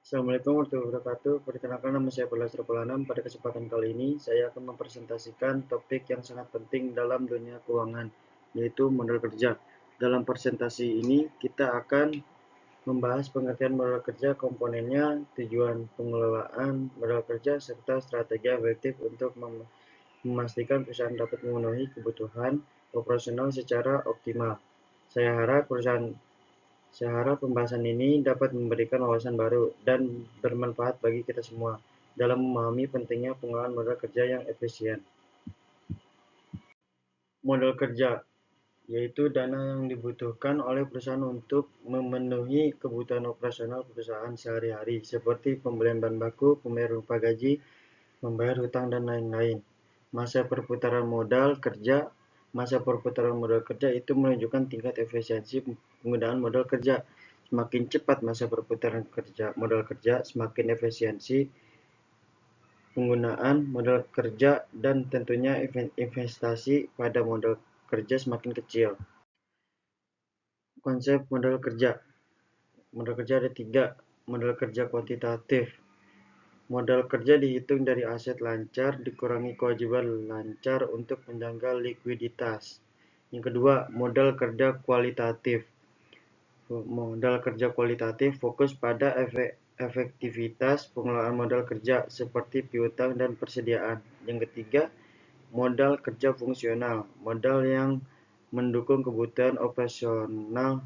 Assalamualaikum warahmatullahi wabarakatuh. Perkenalkan, nama saya Bolas Terpulanam. Pada kesempatan kali ini, saya akan mempresentasikan topik yang sangat penting dalam dunia keuangan, yaitu modal kerja. Dalam presentasi ini, kita akan membahas pengertian modal kerja, komponennya, tujuan pengelolaan modal kerja, serta strategi efektif untuk memastikan perusahaan dapat memenuhi kebutuhan operasional secara optimal. Saya harap pembahasan ini dapat memberikan wawasan baru dan bermanfaat bagi kita semua dalam memahami pentingnya pengelolaan modal kerja yang efisien. Modal kerja yaitu dana yang dibutuhkan oleh perusahaan untuk memenuhi kebutuhan operasional perusahaan sehari-hari, seperti pembelian bahan baku, pembayaran upah gaji, membayar hutang, dan lain-lain. Masa perputaran modal kerja itu menunjukkan tingkat efisiensi penggunaan modal kerja. Semakin cepat masa perputaran modal kerja, semakin efisiensi penggunaan modal kerja, dan tentunya investasi pada modal kerja semakin kecil. Konsep modal kerja. Modal kerja ada 3. Modal kerja kuantitatif. Modal kerja dihitung dari aset lancar dikurangi kewajiban lancar untuk menjaga likuiditas. Yang kedua, modal kerja kualitatif. Modal kerja kualitatif fokus pada efektivitas pengelolaan modal kerja seperti piutang dan persediaan. Yang ketiga, modal kerja fungsional. Modal yang mendukung kebutuhan operasional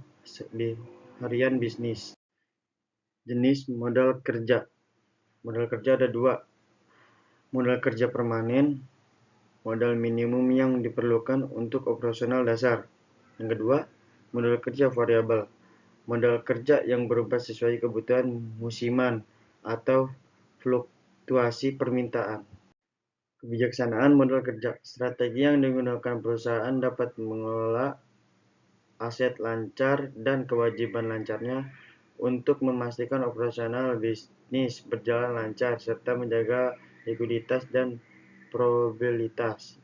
di harian bisnis. Jenis modal kerja. Modal kerja ada 2. Modal kerja permanen, modal minimum yang diperlukan untuk operasional dasar. Yang kedua, modal kerja variabel, modal kerja yang berubah sesuai kebutuhan musiman atau fluktuasi permintaan. Kebijaksanaan modal kerja. Strategi yang digunakan perusahaan dapat mengelola aset lancar dan kewajiban lancarnya untuk memastikan operasional bisnis berjalan lancar serta menjaga likuiditas dan probabilitas.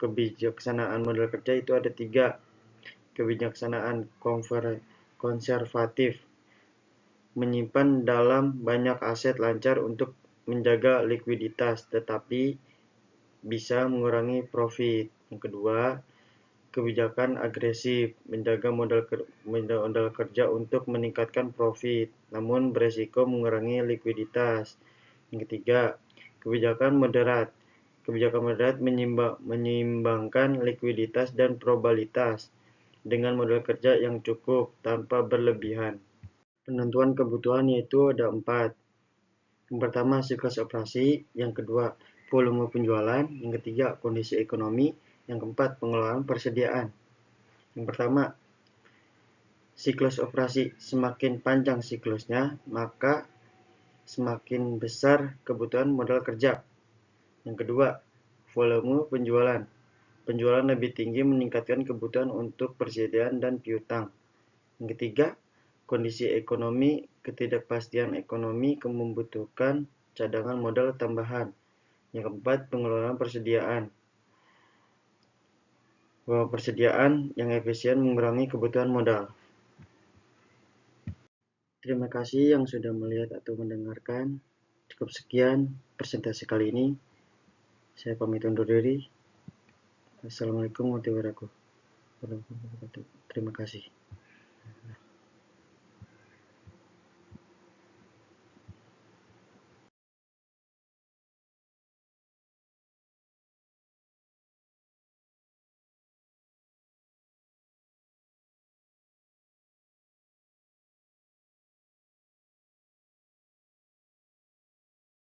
Kebijaksanaan modal kerja itu ada 3. Kebijaksanaan konservatif, menyimpan dalam banyak aset lancar untuk menjaga likuiditas tetapi bisa mengurangi profit. Yang kedua, kebijakan agresif, menjaga modal kerja untuk meningkatkan profit namun beresiko mengurangi likuiditas. Yang ketiga, kebijakan moderat. Kebijakan moderat menyeimbangkan likuiditas dan probabilitas dengan modal kerja yang cukup tanpa berlebihan. Penentuan kebutuhan yaitu ada 4. Yang pertama, siklus operasi. Yang kedua, volume penjualan. Yang ketiga, kondisi ekonomi. Yang keempat, pengelolaan persediaan. Yang pertama, siklus operasi. Semakin panjang siklusnya, maka semakin besar kebutuhan modal kerja. Yang kedua, volume penjualan. Penjualan lebih tinggi meningkatkan kebutuhan untuk persediaan dan piutang. Yang ketiga, kondisi ekonomi. Ketidakpastian ekonomi membutuhkan cadangan modal tambahan. Yang keempat, pengelolaan persediaan. Bahwa persediaan yang efisien mengurangi kebutuhan modal. Terima kasih yang sudah melihat atau mendengarkan. Cukup sekian presentasi kali ini. Saya pamit undur diri. Assalamualaikum warahmatullahi wabarakatuh. Terima kasih.